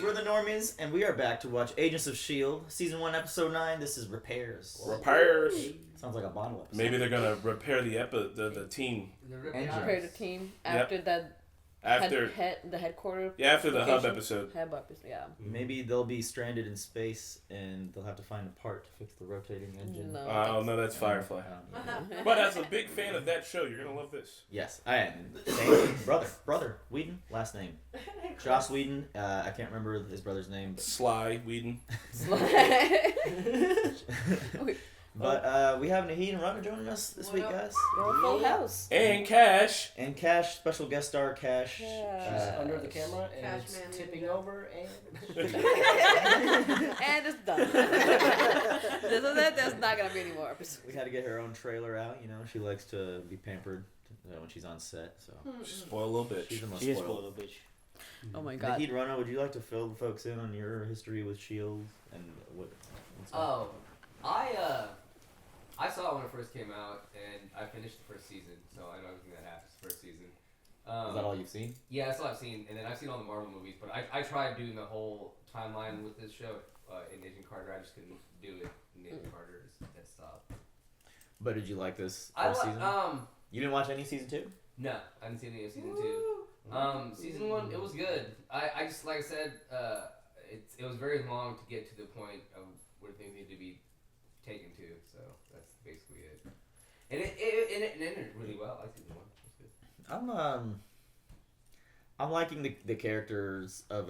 we're the Normies, and we are back to watch Agents of S.H.I.E.L.D. Season 1, Episode 9. This is Repairs. Sounds like a bottle episode. Maybe they're going to repair the team. Repair the team after that. After the headquarters. Yeah, after the hub episode. Yeah. Maybe they'll be stranded in space and they'll have to find a part to fix the rotating engine. No, that's Firefly. But as a big fan of that show, you're gonna love this. Yes, I am. Brother Whedon, last name Joss Whedon. I can't remember his brother's name. But... Sly Whedon. But we have Naheed and Rana joining us this week, guys. Full house. And Cash. And Cash, special guest star Cash. She's under the camera and it's tipping over and... and it's done. There's not going to be any more episodes. We had to get her own trailer out, you know. She likes to be pampered when she's on set, so... She's a spoiled little bitch. She's the most spoiled little bitch. Oh my god. Naheed, Rana, would you like to fill the folks in on your history with S.H.I.E.L.D. and what... I saw it when it first came out, and I finished the first season, so I know everything that happens first season. Is that all you've seen? Yeah, that's all I've seen, and then I've seen all the Marvel movies, but I tried doing the whole timeline with this show in Agent Carter. I just couldn't do it in Agent Carter. That stopped. But did you like this first season? You didn't watch any season 2? No, I didn't see any of season 2. Season 1, it was good. I just, like I said, it was very long to get to the point of where things need to be taken to, so that's basically it. And it ended really well. I like season 1. It's good. I'm liking the characters of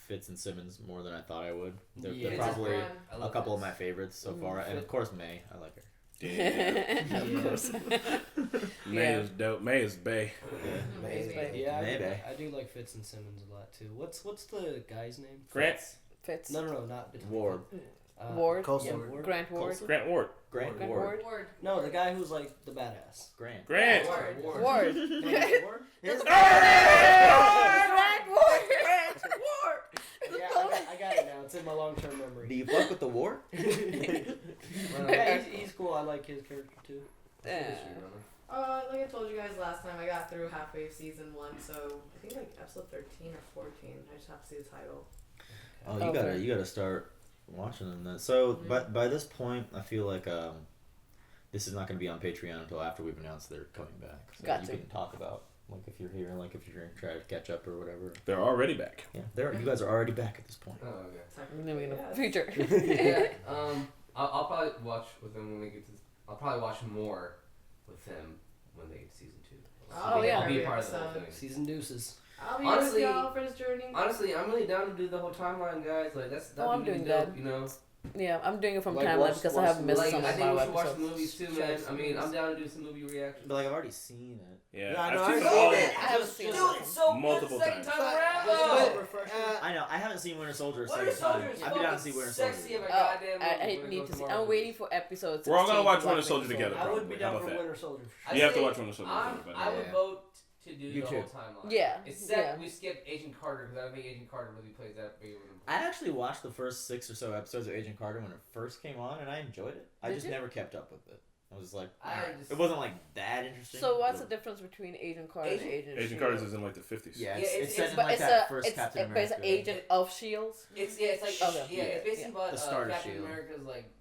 Fitz and Simmons more than I thought I would. They're probably a couple of my favorites so far, and of course May. I like her. Yeah. Of course. May is dope. May is bae. May is bae. Yeah, Maybe. I do like Fitz and Simmons a lot too. What's the guy's name? Grant. Fitz. No, not Ward. Ward. Yeah, Ward. Grant Ward. Grant Ward. Grant Ward. No, the guy who's like the badass. Grant. Ward. Ward. Grant Ward. Yeah, I got it now. It's in my long-term memory. Do you fuck with the war? Yeah, he's cool. I like his character too. Yeah. Like I told you guys last time, I got through halfway of season 1, so I think like episode 13 or 14. I just have to see the title. Oh, you gotta start watching them then. So, by this point, I feel like this is not gonna be on Patreon until after we've announced they're coming back. So you can talk about if you're here, if you're gonna try to catch up or whatever. They're already back. Yeah, you guys are already back at this point. Oh, okay. And then we're gonna future. Yeah. I'll probably watch with them when they get to. I'll probably watch more with them when they get to season 2. I'll be a part of the whole thing. Season deuces. I'll be with y'all for this journey. Honestly, I'm really down to do the whole timeline, guys. Like I'm doing dope, that. you know. Yeah, I'm doing it from Like, timeline because I have missed some I of think we my should watch the episodes. movies too, man. I mean, I'm down to do some movie reactions. But I've already seen it. Yeah, I know. I've seen I've all seen of it. it. I haven't seen Dude, it's so Multiple good the second times. time around, But, though. I know. I haven't seen Winter Soldier a Winter second time. Soldier is I'd be down to see fucking Winter sexy Soldier. of a goddamn movie I when it need goes to see. Marvel I'm waiting for episodes. We're all gonna watch Winter Winter Soldier together. I would be down How for about that? Winter Soldier. You have to watch Winter Soldier. I would vote to do You the too. whole timeline. Yeah. Except we skip Agent Carter because I don't think Agent Carter really plays that big of an I actually watched the first 6 or so episodes of Agent Carter when it first came on, and I enjoyed it. I just never kept up with it. I was like, it wasn't like that interesting. So what's the difference between Agent Carter and Agent Agent Carter's is in like the 50s. Yeah, Yeah, it's set in but like that first Captain but it's America. Agent of S.H.I.E.L.D. It's like Okay. it's basically about The start of Captain S.H.I.E.L.D. America's like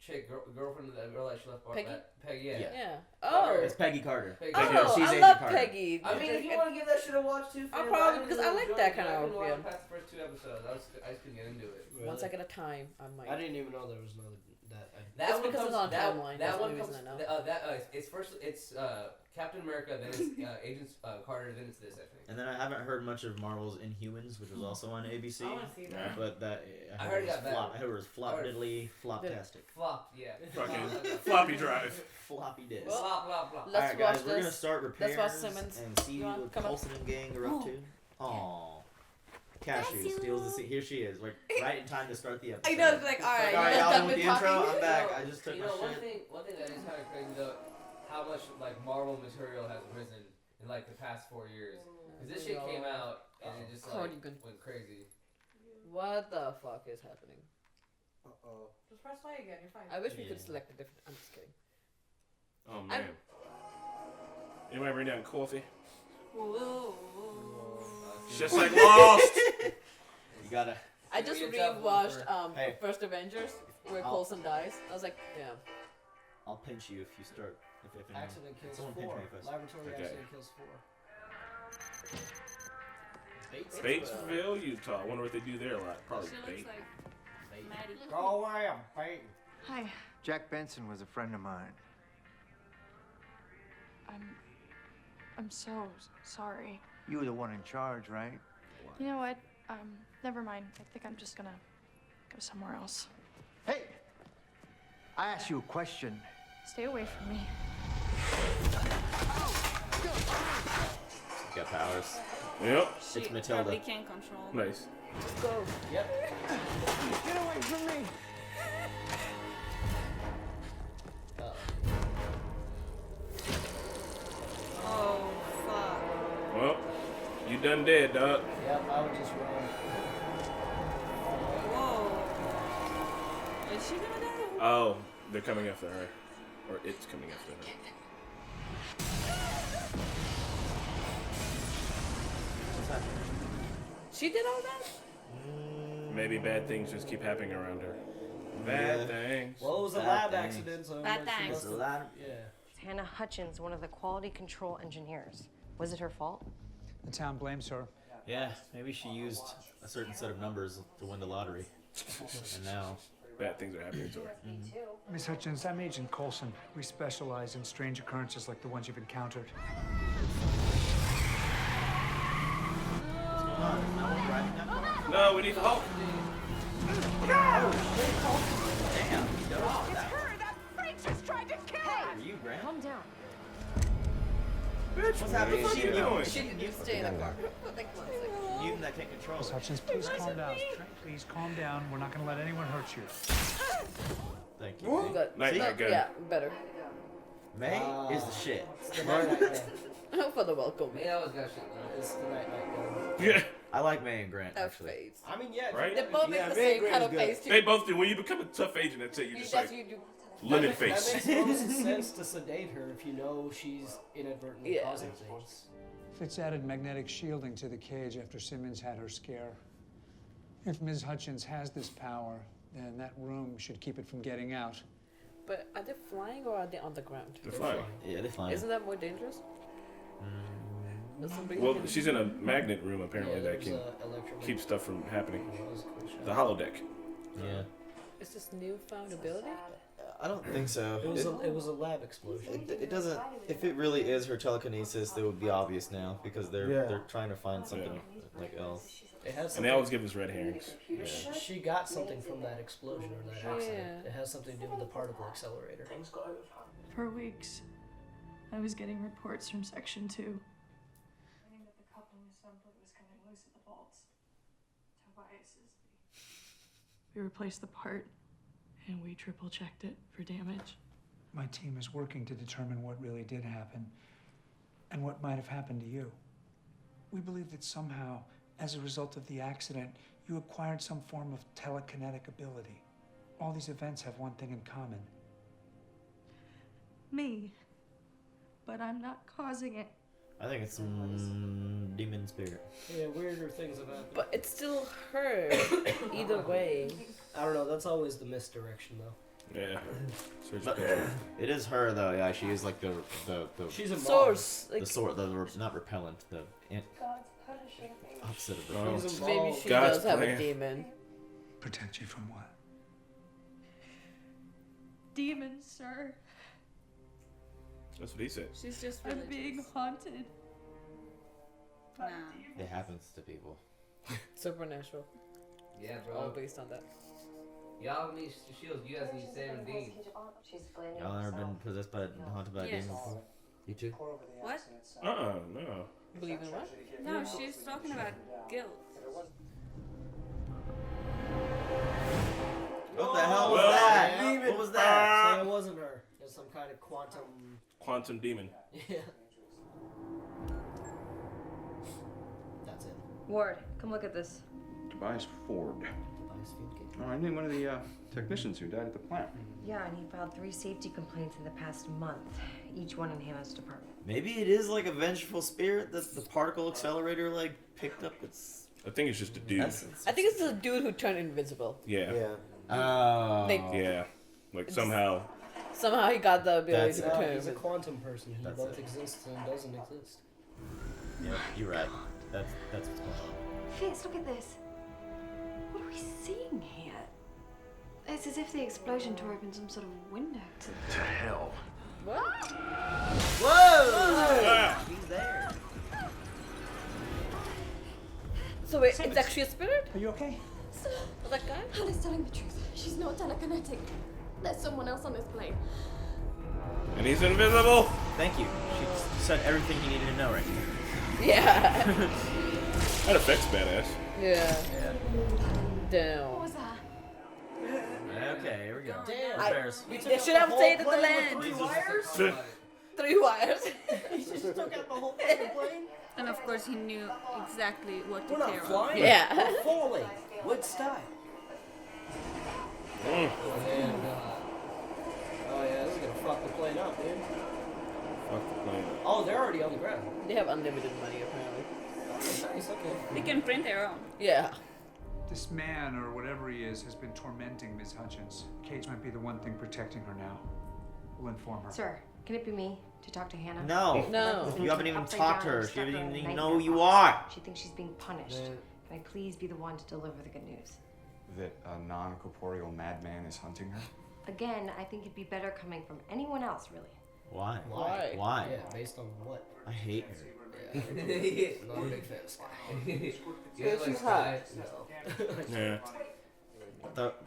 chick girlfriend of that girl that she left. Peggy? Peggy, Yeah. Yeah. Oh. It's Peggy Carter. Peggy. Oh, She's I Agent love Carter. Peggy. I mean, if you want to give that shit a watch too, I'll fam, probably- didn't because I like enjoy that it. kind of I couldn't watch film. past the first 2 episodes. I just couldn't get into it. Really? Once I get a time, I might. I didn't even know there was another that. That It's because it's on timeline, that's That the one only comes. reason I know. It's Captain America, then it's Agent Carter, then it's this. I think. And then I haven't heard much of Marvel's Inhumans, which was also on ABC. I want to see that. But that I heard it got better. I heard it was flop diddly, floptastic. Flop, yeah. Fucking floppy drive. Floppy disk. Flop, flop, flop. Let's Alright, guys, watch we're gonna this. start repairs Let's watch Simmons. and see You want what to come up? Colson and gang are up to. Aww. Cashew steals the scene. Here she is, like right in time to start the episode. I know, it's like, alright, All right, you guys y'all done done with with the intro. talking? I'm back. I just took my one shit. thing that is kind of crazy though, how much like Marvel material has risen in like the past 4 years. Because this shit came out and it just like went crazy. What the fuck is happening? Just press play again. You're fine. I wish we could select a different. I'm just kidding. Oh man. Anybody bring down coffee? Whoa. It's just like Lost. You gotta I just It's gonna be a tough one rewatched Hey. First Avengers where I'll- Coulson dies. I was like, damn. I'll pinch you if you start. If Accident kills someone pinch 4. me first. Laboratory Okay. accident kills 4. Batesville, Utah. I wonder what they do there a lot. Probably She bait. looks like Maddie. Go away, I'm baiting. Hi. Jack Benson was a friend of mine. I'm so sorry. You were the one in charge, right? You know what? Never mind. I think I'm just gonna go somewhere else. Hey! I asked you a question. Stay away from me. Got powers. Yep. She It's Matilda. probably can't control. Nice. Just go. Yep. Get away from me! Oh, fuck. Well, you done dead, dog. Yep, I would just run. Whoa. Is she gonna die? Oh, they're coming after her. Or it's coming after her. She did all that? Maybe bad things just keep happening around her. Bad Yeah. things. Well, it was a Bad lab things. accident, so Bad she things. must It's a have- lot. Yeah. Hannah Hutchins, one of the quality control engineers. Was it her fault? The town blames her. Yeah, maybe she used a certain set of numbers to win the lottery. And now. Bad things are happening to her. Miss Hutchins, I'm Agent Coulson. We specialize in strange occurrences like the ones you've encountered. No, we need help. Damn, he dodged that. That freak just tried to kill us! Are you, Grant? Calm down. What's happening? What are you doing? She did stay in the car. Like, one second. Mutant that can't control Miss it. Hutchins, please calm down. Please calm down. We're not going to let anyone hurt you. Thank you. May. Good. Night, See? night, good. Yeah, better. May is the shit. For the welcome. May always got shit done. It's the night. Yeah. I like May and Grant, That actually. face. I mean, yeah. Right? They both make Yeah, the May same Grant kind is of good. face too. They both do. When you become a tough agent, that's it. You just like you do. lemon That face. makes most sense to sedate her if you know she's inadvertently Yeah. causing things. Fitz added magnetic shielding to the cage after Simmons had her scare. If Ms. Hutchins has this power, then that room should keep it from getting out. But are they flying or are they on the ground? They're fine. Yeah, they're fine. Isn't that more dangerous? Does somebody Well, can- she's in a magnet room apparently that can electromagnetic. keep stuff from happening. That was a cool shot. The holodeck. Yeah. Is this newfound ability? I don't think so. It was a lab explosion. It doesn't. If it really is her telekinesis, it would be obvious now because they're trying to find something like else. It has And they always give us red herrings. She got something from that explosion or that accident. Yeah. It has something to do with the particle accelerator. For weeks, I was getting reports from Section 2. Saying that the coupling assembly was coming loose at the vaults. Tobias's. We replaced the part, and we triple-checked it for damage. My team is working to determine what really did happen and what might have happened to you. We believe that somehow, as a result of the accident, you acquired some form of telekinetic ability. All these events have one thing in common. Me. But I'm not causing it. I think it's some demon spirit. Yeah, weirder things have happened. But it's still her. Either way. I don't know. That's always the misdirection, though. Yeah. But it is her though. Yeah, she is like the She's a Source. Like, the sort not repellent, the opposite of Oh. repellent. maybe she God's does have plan. a demon. Protect you from what? Demons, sir. That's what he said. She's just I'm religious. being haunted. Nah. It happens to people. Supernatural. Yeah, All bro. based on that. Y'all need shields. You guys need to save and Dean. Y'all ever been possessed by haunted by a Yes. demon before? You too? What? No. Believe in what? No, she's talking about guilt. What the hell was Well, that? yeah. What was that? So it wasn't her. It's some kind of quantum. Quantum demon. Yeah. That's it. Ward, come look at this. Tobias Ford. Oh, I knew one of the technicians who died at the plant. Yeah, and he filed 3 safety complaints in the past month, each one in Hannah's department. Maybe it is like a vengeful spirit that the particle accelerator like picked up its I think it's just a dude. I think it's the dude who turned invisible. Yeah. Oh. Yeah. Like somehow he got the ability to turn. He's a quantum person. He both exists and doesn't exist. Yeah, you're right. That's what's going on. Fitz, look at this. What are we seeing here? It's as if the explosion tore open some sort of window. To hell. What? Whoa! He's there. So wait, it's actually a spirit? Are you okay? That guy? Hannah's telling the truth. She's not telekinetic. There's someone else on this plane. and he's invisible. Thank you. She said everything you needed to know right here. Yeah. That effect's badass. Yeah. Damn. What was that? Okay, here we go. Damn. They should have stayed at the land. 3 wires? 3 wires. He just took out the whole fucking plane? And of course, he knew exactly what to We're not tear off. flying. Yeah. We're falling. What style? Oh, yeah, this is gonna fuck the plane up, dude. Fuck the plane. Oh, they're already on the ground. They have unlimited money apparently. Nice, okay. They can print their own. Yeah. This man, or whatever he is, has been tormenting Ms. Hutchins. Cage might be the one thing protecting her now. We'll inform her. Sir, can it be me to talk to Hannah? No. No. You haven't even Upside talked to down her. and She stuck doesn't her in a even nightmare know who you box. are. She thinks she's being punished. Can I please be the one to deliver the good news? That a non-corporeal madman is hunting her? Again, I think it'd be better coming from anyone else, really. Why? Why? Why? Yeah, based on what? I hate her. Not a big fan of Sky. Yeah, like Sky. No. Yeah.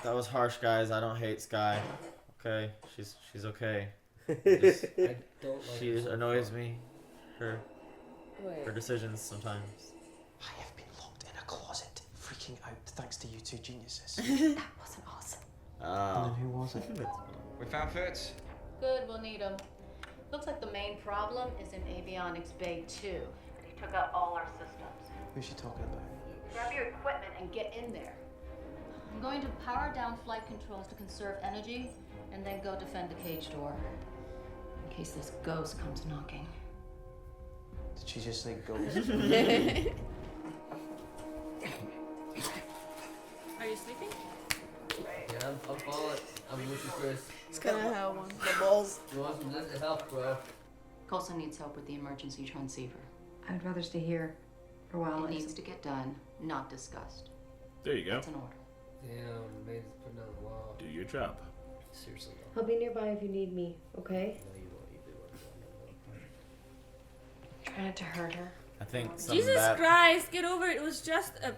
That was harsh, guys. I don't hate Sky. Okay, she's okay. I don't like She this. annoys me. Her Wait. decisions sometimes. I have been locked in a closet, freaking out thanks to you two geniuses. That wasn't awesome. Oh. Who was it? We found Fitz. Good, we'll need him. Looks like the main problem is in Avionics Bay 2. He took out all our systems. Who's she talking about? Grab your equipment and get in there. I'm going to power down flight controls to conserve energy, and then go defend the cage door. In case this ghost comes knocking. Did she just say go? Are you sleeping? Yeah, I'm falling. I'm with you, Chris. It's kind of how one the balls. You want some help, bro? Coulson needs help with the emergency transceiver. I'd rather stay here for a while. It needs to get done, not discussed. There you go. That's an order. Damn, the maid's putting on the wall. Do your job. Seriously, no. I'll be nearby if you need me, okay? No, you won't. You do what Try not to hurt her. I think some Jesus bad. Christ, get over it. It was just a.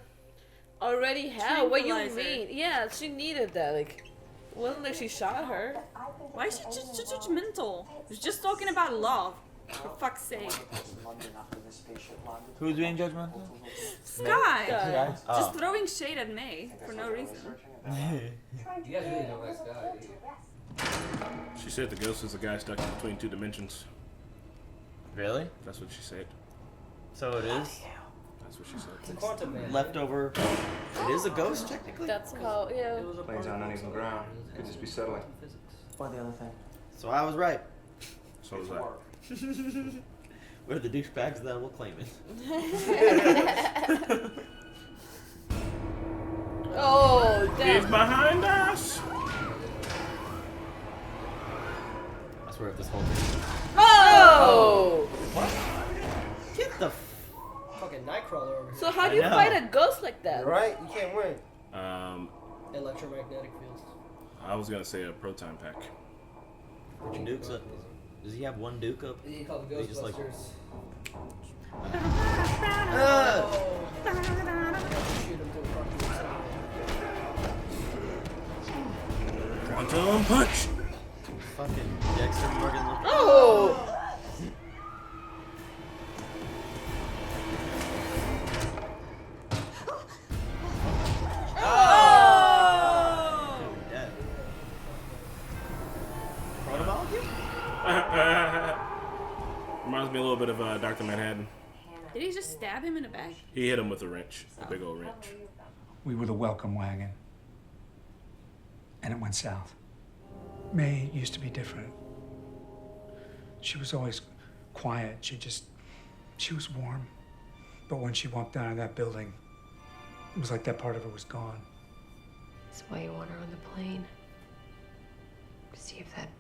Already how? What you Tranquilizer. mean? Yeah, she needed that. Like, it wasn't like she shot her. Why is she just judgmental? She's just talking about love. For fuck's sake. Who's being judgmental? Sky! Sky. Oh. Just throwing shade at May for no reason. You guys really don't like Sky, do you? She said the ghost is a guy stuck in between 2 dimensions. Really? That's what she said. So it is That's what she said. It's a quantum man. leftover. It is a ghost technically. That's how, yeah. It was a Plane's on uneven ground. Could just be settling. Why the other thing? So I was right. So was that. We're the douchebags that will claim it. Oh, He's damn. behind us! I swear if this whole thing. Oh! Get the. fucking Nightcrawler over here. So how do you I know. fight a ghost like that? Right? You can't win. Electromagnetic fields. I was gonna say a proton pack. Put your dukes up. Does he have one duke up? You call the They just like. Ghostbusters. Shoot him to a fucking Quantum punch! Fucking Dexter Morgan. Oh! Oh! Dead. Protoball? Reminds me a little bit of Dr. Manhattan. Did he just stab him in the back? He hit him with a wrench, a big old wrench. We were the welcome wagon. And it went south. May used to be different. She was always quiet. She was warm. But when she walked out of that building, was like that part of her was gone. That's why you want her on the plane. To see if that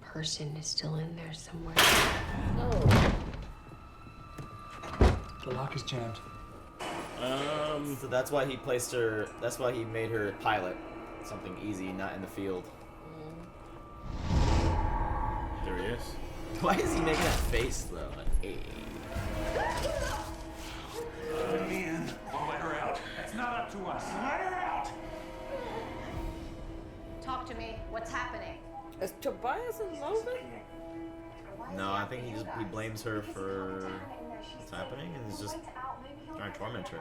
person is still in there somewhere. Oh. The lock is jammed. So that's why he placed her. That's why he made her pilot. Something easy, not in the field. There he is. Why is he making that face though? Like, hey. Let me in. We'll let her out. That's not up to us. Let her out. Talk to me. What's happening? Is Tobias in love with him? No, I think he blames her for what's happening and is just trying to torment her.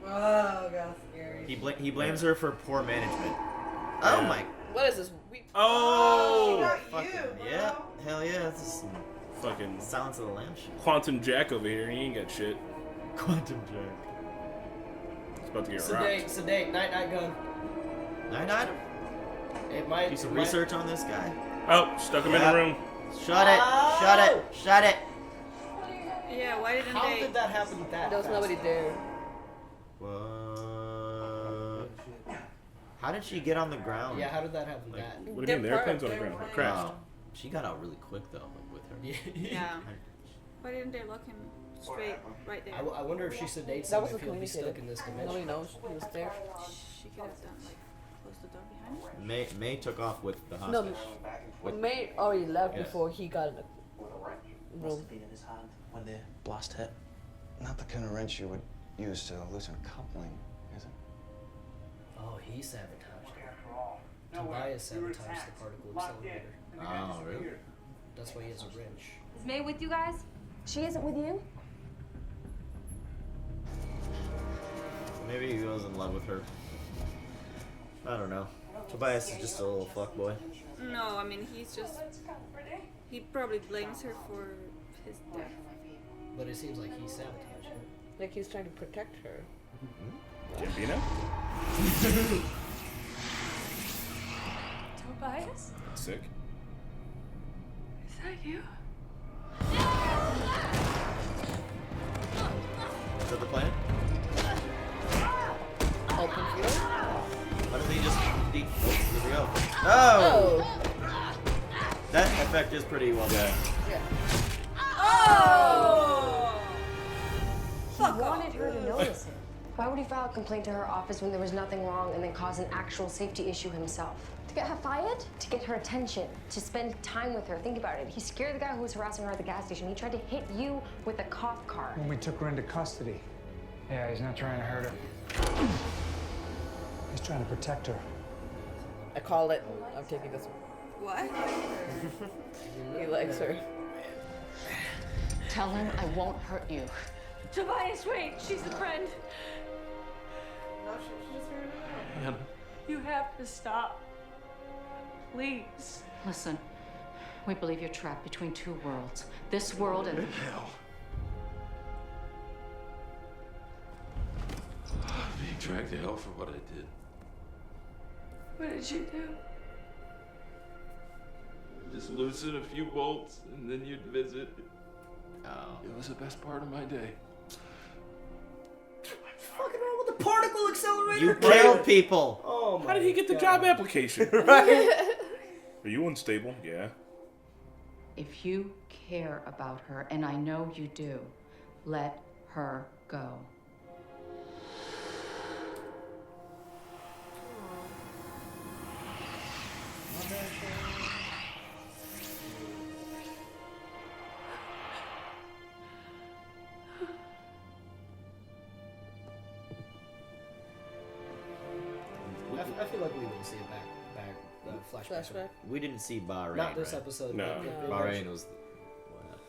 Oh, God, scary. He blames her for poor management. Oh my! What is this? Oh! She got Fucking, you, bro. yeah, hell yeah! This is some Fucking Silence of the Lambs shit. Quantum Jack over here. He ain't got shit. Quantum Jack. It's about to get Sedate, rocked. sedate, night gun. Night item. It might Do some research on this guy. Oh, stuck him in the room. Shut it! Shut it! Shut it! Yeah, why didn't How they? did that happen that There was fast? nobody there. What? How did she get on the ground? Yeah, how did that happen Like, that? What do you mean? The airplane's on the ground. It crashed. Wow. She got out really quick though, like, with her. Yeah. Why didn't they lock him straight right there? I wonder if she sedates That him was if he'll be communicated. stuck in this dimension. Nobody knows he was there. She could have done like close the door behind her. May took off with the No, hostage. May already left Yes. before he got in the room. in his hand when the Blast hit. Not the kind of wrench you would use to loosen a coupling, is it? Oh, he sabotaged it. Tobias sabotaged the particle accelerator. Oh, really? That's why he has a wrench. Is May with you guys? She isn't with you? Maybe he was in love with her. I don't know. Tobias is just a little fuckboy. No, I mean he's just. He probably blames her for his death. But it seems like he sabotaged it. Like he's trying to protect her. Gambino? Tobias? Sick. Is that you? Is that the plan? Open field. Why doesn't he just here we go. Oh! That effect is pretty well done. Yeah. Oh! He wanted her to notice him. Why would he file a complaint to her office when there was nothing wrong and then cause an actual safety issue himself? To get her fired? To get her attention, to spend time with her. Think about it. He scared the guy who was harassing her at the gas station. He tried to hit you with a cop car. When we took her into custody. Yeah, he's not trying to hurt her. He's trying to protect her. I called it. I'm taking this one. What? He likes her. Tell him I won't hurt you. Tobias, wait! She's a friend. No, she just figured it out. You have to stop. Please. Listen, we believe you're trapped between two worlds. This world and... Hell. Being dragged to hell for what I did. What did you do? Just loosen a few bolts and then you'd visit. Oh. It was the best part of my day. What's fucking wrong with the particle accelerator? You killed people! Oh my How did he get the God. job application? Right? Are you unstable? Yeah. If you care about her, and I know you do, let her go. I feel like we will see a flashback. We didn't see Bahrain. Not this right? episode. No. but Bahrain was.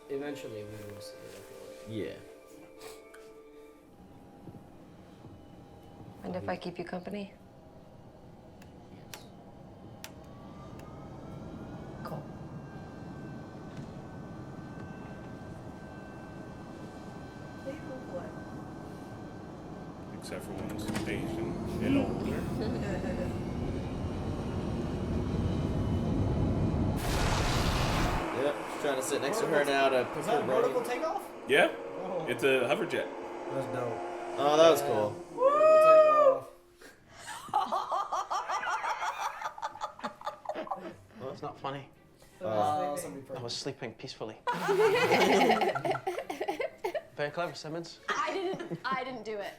Eventually, we will see it. I feel like. Yeah. And if I keep you company? Cool. Except for when it's Asian and older. Yep, she's trying to sit next to her now to Was that a vertical takeoff? Yeah, it's a hover jet. That's dope. Oh, that was cool. Well, it's not funny. I I was sleeping peacefully. Very clever, Simmons. I didn't do it.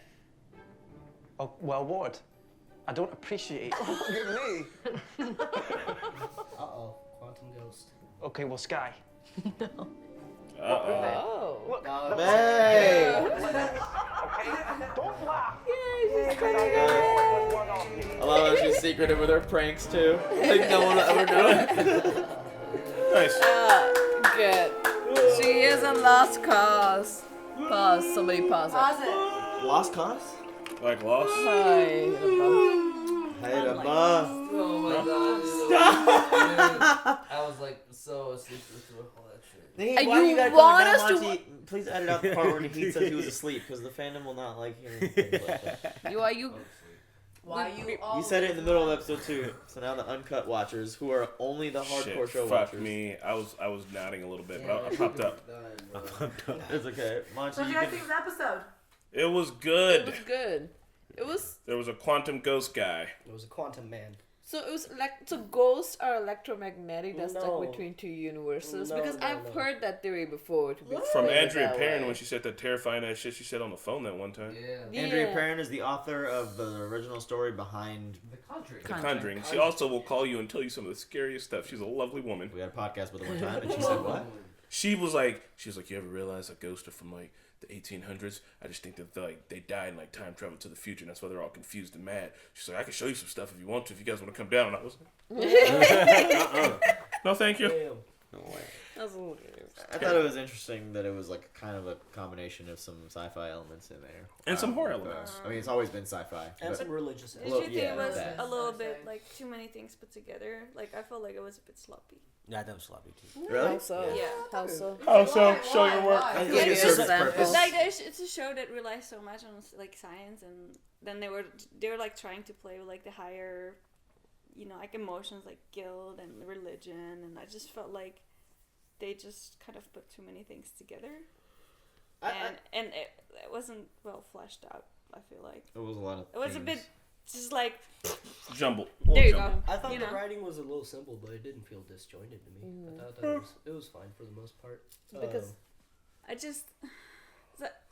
Oh, well, Ward, I don't appreciate. Me? Uh-oh, Quantum Ghost. Okay, well, Sky. Oh. Look, Hey! don't laugh. I love how she's secretive with her pranks too. Like no one will ever know. Nice. Good. She is a lost cause. Pause. Somebody pause it. Lost cause? Like Lost? Hi. Hey, the buff. Oh my god. I was like so asleep through all that shit. Hey, why you you gotta want comment us down, to- Monty? Please edit out the part where he said he was asleep because the fandom will not like hearing things like that. You Why you You said it in the middle of episode 2, so now the uncut watchers, who are only the hardcore Shit, show fuck watchers. me. I was nodding a little bit, but I popped up. It's okay. Monty, So what do you guys think of the episode? It was good. It was good. It was There was a quantum ghost guy. It was a quantum man. so. It was like so. Ghosts are electromagnetic. That's No. stuck between two universes. No, because no, I've no. heard that theory before. To be From put it Andrea that Perrin way. when she said that terrifying ass shit she said on the phone that one time. Yeah. Andrea Perrin is the author of the original story behind The Conjuring. The Conjuring. She also will call you and tell you some of the scariest stuff. She's a lovely woman. We had a podcast with her one time, and she said what? She was like, you ever realize that ghosts are from like the 1800s? I just think that they died and like time traveled to the future, and that's why they're all confused and mad. She's like, I can show you some stuff if you want to, if you guys want to come down. And I was like, no, thank you. No way. That's a little I thought it was interesting that it was like kind of a combination of some sci-fi elements in there And some horror elements. I mean, it's always been sci-fi. And but- some religious Did you Well, think yeah, it was that. a little bit like too many things put together? Like I felt like it was a bit sloppy. Yeah, that was sloppy too. Really? How so? Yeah. How so? Oh, so show your work. I think Give it me serves its examples. purpose. Like it's a show that relies so much on like science, and then they were like trying to play with like the higher, like emotions like guilt and religion, and I just felt like they just kind of put too many things together, and it wasn't well fleshed out. I feel like It was a lot of. it was a bit just like Jumbled. there you Jumbled. go. I thought You the know? writing was a little simple, but it didn't feel disjointed to me. I thought that it was fine for the most part. Because I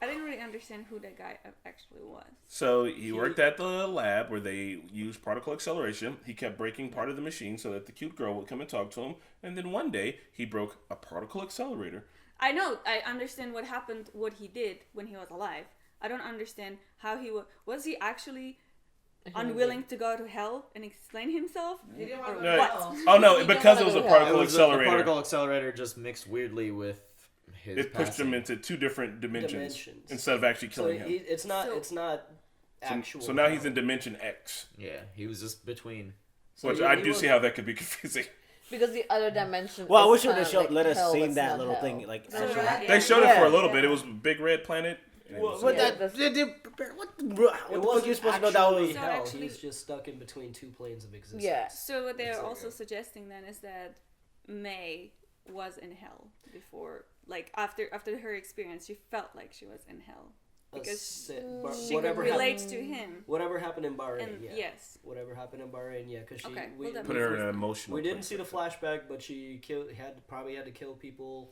didn't really understand who that guy actually was. So he worked at the lab where they used particle acceleration. He kept breaking part of the machine so that the cute girl would come and talk to him. And then one day he broke a particle accelerator. I know. I understand what happened, what he did when he was alive. I don't understand how he was he actually unwilling to go to hell and explain himself? Or No. what? Oh no, because it was a particle The accelerator. particle accelerator just mixed weirdly with his. It pushed him into two different dimensions instead of actually killing him. It's not actual. So now he's in dimension X. Yeah, he was just between. Which I do see how that could be confusing. because the other dimension. Well, I is wish they would have kinda showed, let us hell, see it's that not little hell. thing. Like, So, actually right, They showed it for a little Yeah. bit. It was Big Red Planet. and it was- But Yeah, that, that's- what the fuck you supposed to know that was? So hell. actually- He's just stuck in between two planes of existence. Yeah. So what they're also suggesting then is that May was in hell before, like after her experience, she felt like she was in hell because she whatever relates happened, to him. Whatever happened in Bahrain, And yeah. yes. Whatever happened in Bahrain, yeah, because she Okay, we, well, that Put her in an emotional We didn't place, see the I flashback, but she probably had to kill people.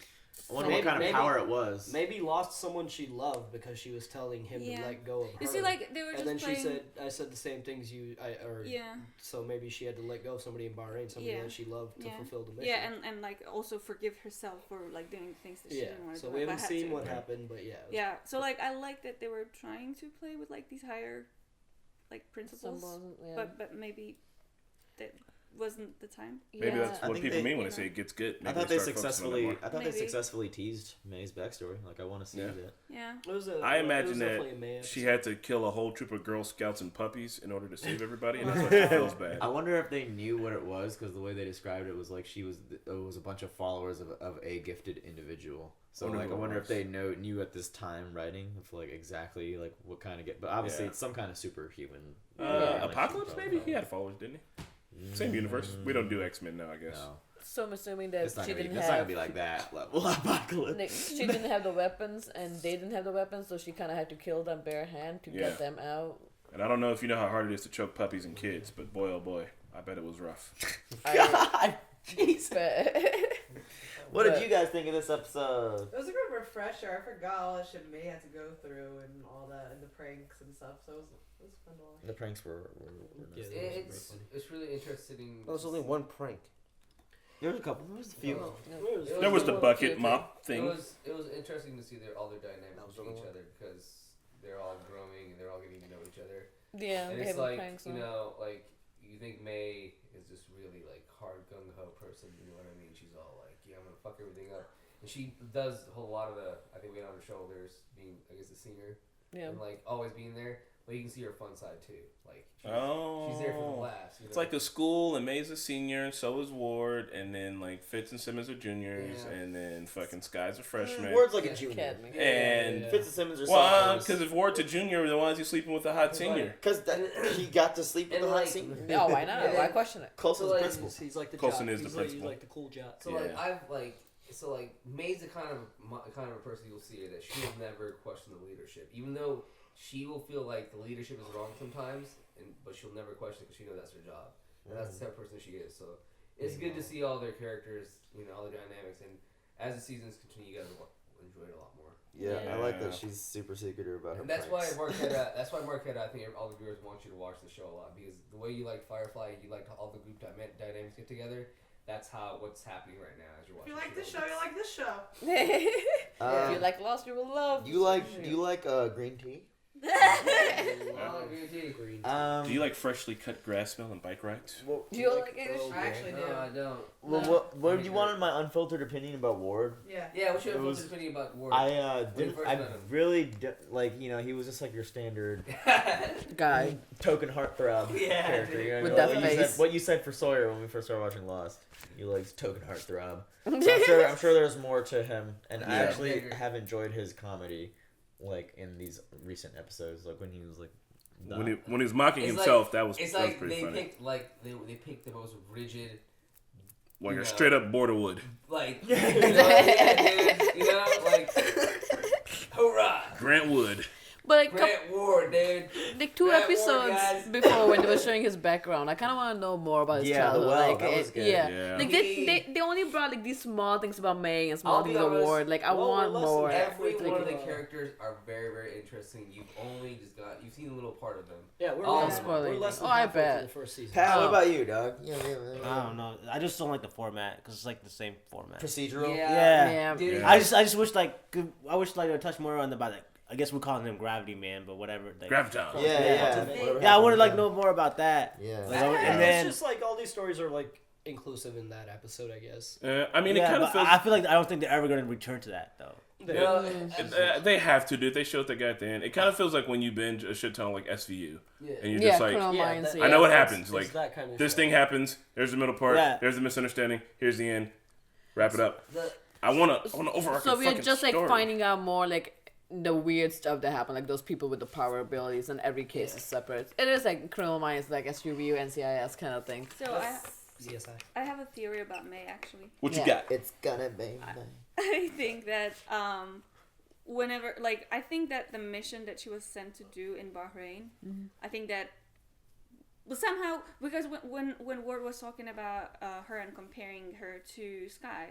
I wonder what kind of power it was. Maybe lost someone she loved because she was telling him Yeah. to let go of her. You see, like, they were and just then playing- she said, "I said the same things Yeah. So maybe she had to let go of somebody in Bahrain, somebody that she loved to fulfill the mission. Yeah, and like also forgive herself for like doing things that she didn't want to so do. we but haven't had seen to. what happened, but yeah. Yeah, so like I like that they were trying to play with like these higher, like principles, Symbols, yeah. but maybe that wasn't the time. Maybe that's I what think people they- mean when they say it gets good. I Maybe thought they they start focusing on that successfully. more. I thought they Maybe. successfully teased May's backstory. Like I want to see Yeah. that. Yeah. It was I imagine definitely a May that she episode. had to kill a whole troop of Girl Scouts and puppies in order to save everybody, and that's why she feels bad. I wonder if they knew what it was because the way they described it was like it was a bunch of followers of a gifted individual. So Wonder like who I it wonder if was. they knew at this time writing of like exactly like what kind of but obviously Yeah. it's some kind of superhuman. Apocalypse maybe he had followers, didn't he? Same universe. We don't do X-Men now, I guess. No. So I'm assuming that It's not she gonna be, didn't it's have. not gonna be like that level apocalypse. Like, she didn't have the weapons, and they didn't have the weapons, so she kind of had to kill them bare hand to get them out. And I don't know if you know how hard it is to choke puppies and kids, but boy, oh boy, I bet it was rough. God, jeez. What did But- you guys think of this episode? It was a good refresher. I forgot all that shit May had to go through and all that, and the pranks and stuff. So it was fun to watch. The pranks were nice. It's really interesting. There was only one prank. There was a couple. There was a few. There was the bucket mop thing. It was interesting to see all their dynamics with each other because they're all growing and they're all getting to know each other. Yeah, and they it's have like pranks you on. know, like you think May is this really like hard gung ho person. You know what I mean? She's all like, yeah, I'm gonna fuck everything up, and she does a whole lot of the weight on her shoulders, being I guess the singer, and like always being there. But you can see her fun side too. Like she's there for the laughs. You know? It's like a school, and May's a senior, and so is Ward, and then like Fitz and Simmons are juniors, and then fucking Sky's a freshman. Ward's like a junior. And Fitz and Simmons are sophomores. Because if Ward's a junior, then why is he sleeping with a hot senior? Because he got to sleep with a hot senior. No, why not? Why question it? Colson's the principal. He's like the Colson jock. is the He's principal. like the cool jock. So like May's the kind of person you'll see that she will never question the leadership, even though she will feel like the leadership is wrong sometimes, but she'll never question it because she knows that's her job, and that's the type of person she is. So it's good to see all their characters, all the dynamics, and as the seasons continue, you guys will enjoy it a lot more. Yeah, I like that she's super secretive about her. And that's why pranks. Marquetta, I think all the viewers want you to watch the show a lot, because the way you like Firefly, you like all the group dynamics get together. That's what's happening right now as you're watching. If you like this show, you like this show. If you like Lost, you will love. You like green tea? Do you like freshly cut grass smell and bike rides? Well, do you like it? I actually do. No, I don't. Well, what do you want in my unfiltered opinion about Ward? Yeah, what's your unfiltered opinion about Ward? I When you first I met him? really like he was just like your standard guy, token heartthrob character. You know with what I that mean? face. What you said for Sawyer when we first started watching Lost. You like token heartthrob. So I'm sure there's more to him, and I actually have enjoyed his comedy, like in these recent episodes, like when he was like. When he was mocking It's himself, like, that was it's that was like pretty they funny. picked they picked the most rigid, Like a straight up Borderwood. like you know, like hurrah, Grant Wood. But like, Grant Ward, dude. like 2 Grant Ward, episodes guys. before when they were showing his background, I kind of want to know more about his childhood. Like, that was good. Yeah, like they only brought like these small things about May and small I'll be things about honest, Ward. Like I want more. Every one of the characters are very, very interesting. You've seen a little part of them. Yeah, we're All less, spoiling. we're less than Oh, I halfway through bet. the first season. Pat, what about you, dog? I don't know. I just don't like the format because it's like the same format. Procedural. Yeah. Dude. I just wish I wish like they touch more on the I guess we're calling him Gravity Man, but whatever. Graviton. Yeah, I wanted to like know more about that. Yeah. Like, and then It's just like all these stories are like inclusive in that episode, I guess. I mean, it kind of feels. I feel like I don't think they're ever going to return to that though. They have to, dude. They showed the guy at the end. It kind of feels like when you binge a shit ton of like SVU, and you're just like, I know what happens. Like that kind of this show. thing happens. There's the middle part. There's the misunderstanding. Here's the end. Wrap it up. I wanna overarching. So we're fucking just like story. finding out more like the weird stuff that happened, like those people with the power abilities, and every case is separate. It is like Criminal Minds, like SUVU, NCIS kind of thing. So CSI. I have a theory about May actually. What you got? It's gonna be. I think that I think that the mission that she was sent to do in Bahrain, I think that, well, somehow, because when Ward was talking about her and comparing her to Sky,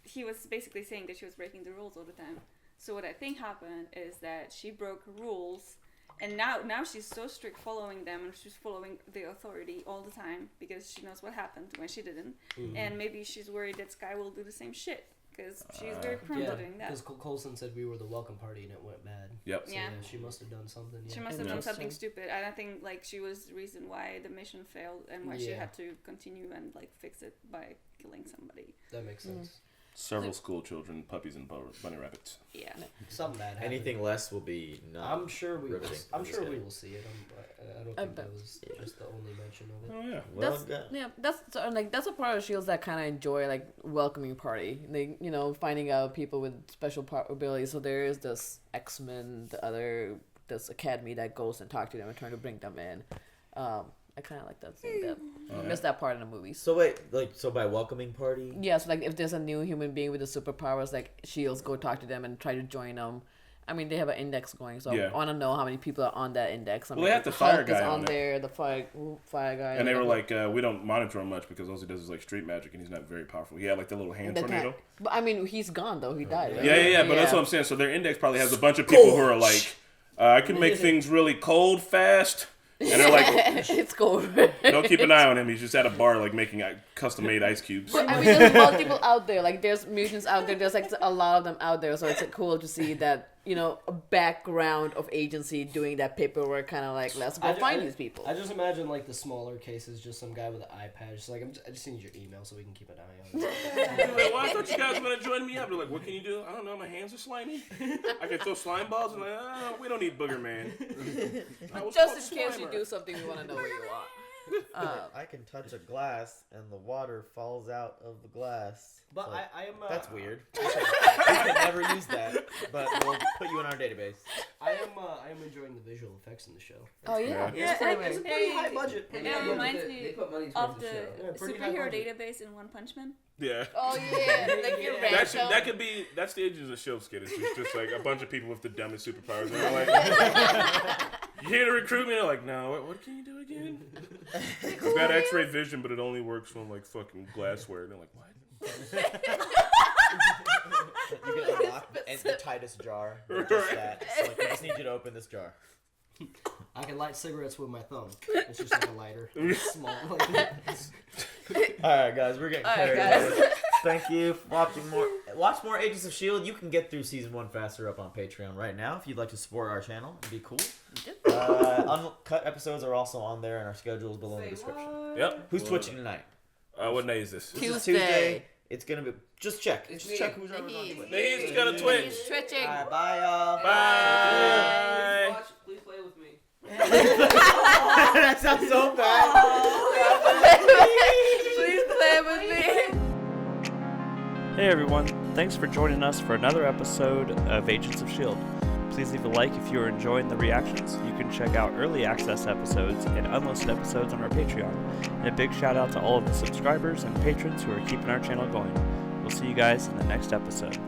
he was basically saying that she was breaking the rules all the time. So what I think happened is that she broke rules, and now she's so strict following them, and she's following the authority all the time because she knows what happened when she didn't, and maybe she's worried that Sky will do the same shit because she's very prone to doing that. Because Coulson said we were the welcome party and it went bad. Yep. So, Yeah. she must have done something. Yeah. She must have done something stupid. I don't think like she was the reason why the mission failed and why she had to continue and like fix it by killing somebody. That makes sense. Several school children, puppies, and bunny rabbits. Yeah. Something bad happened. Anything less will be not. I'm sure we will. riveting. I'm sure we Just will see it. I don't think that was just the only mention of it. Oh yeah. That's a part of Shields that kind of enjoy like welcoming party. They finding out people with special abilities. So there is this X-Men, this academy that goes and talks to them and trying to bring them in. I kind of like that seeing that. I missed that part in the movies. So wait, so by welcoming party? Yeah, so like if there's a new human being with the superpowers, like Shields go talk to them and try to join them. I mean, they have an index going, so I want to know how many people are on that index. Well, they have the fire guy on there, the fire guy. And they were like, we don't monitor him much because all he does is like street magic, and he's not very powerful. He had like the little hand tornado. But I mean, he's gone though. He died. Right? Yeah. But that's what I'm saying. So their index probably has a bunch of people who are like, I can make things really cold fast. And they're like, it's cold. Don't keep an eye on him. He's just at a bar, like making custom-made ice cubes. But, I mean, there's multiple out there. Like, there's mutants out there. There's like a lot of them out there. So it's cool to see that, you know, a background of agency doing that paperwork. Kind of like, let's go find these people. I just imagine like the smaller cases, just some guy with an iPad, just like I just need your email so we can keep an eye on it. Like, well, I thought you guys were gonna join me up. They're like, what can you do? I don't know. My hands are slimy. I can throw slime balls. And like, we don't need Booger Man. Just in case you do something, we want to know where you are. I can touch a glass and the water falls out of the glass. But so I am. That's weird. We can never use that, but we'll put you in our database. I am enjoying the visual effects in the show. Oh yeah, it's pretty high budget. It reminds me they put money of towards the superhero database in One Punch Man. Yeah. Oh yeah, like you're that could be. That's the Agents of S.H.I.E.L.D. skit. It's just like a bunch of people with the dumbest superpowers. And they're like, you here to recruit me? They're like, no. What can you do again? I've got X-ray vision, but it only works on like fucking glassware. And they're like, what? You can unlock the tightest jar. Just that. So, like, we just need you to open this jar. I can light cigarettes with my thumb. It's just like a lighter. It's small. Like Alright, guys, we're getting carried away. Thank you for watching more. Watch more Agents of S.H.I.E.L.D. You can get through season 1 faster up on Patreon right now if you'd like to support our channel. It'd be cool. Uncut episodes are also on there, and our schedule is below in the description. Yep. Who's twitching tonight? What night is this? This is Tuesday. It's gonna be. Just check. Just check who's on Twitch. He's gonna Twitch. He's twitching. Alright, bye y'all. Bye. Please play with me. That sounds so bad. Please play with me. Hey everyone, thanks for joining us for another episode of Agents of S.H.I.E.L.D. Please leave a like if you're enjoying the reactions. You can check out early access episodes and unlisted episodes on our Patreon. And a big shout out to all of the subscribers and patrons who are keeping our channel going. We'll see you guys in the next episode.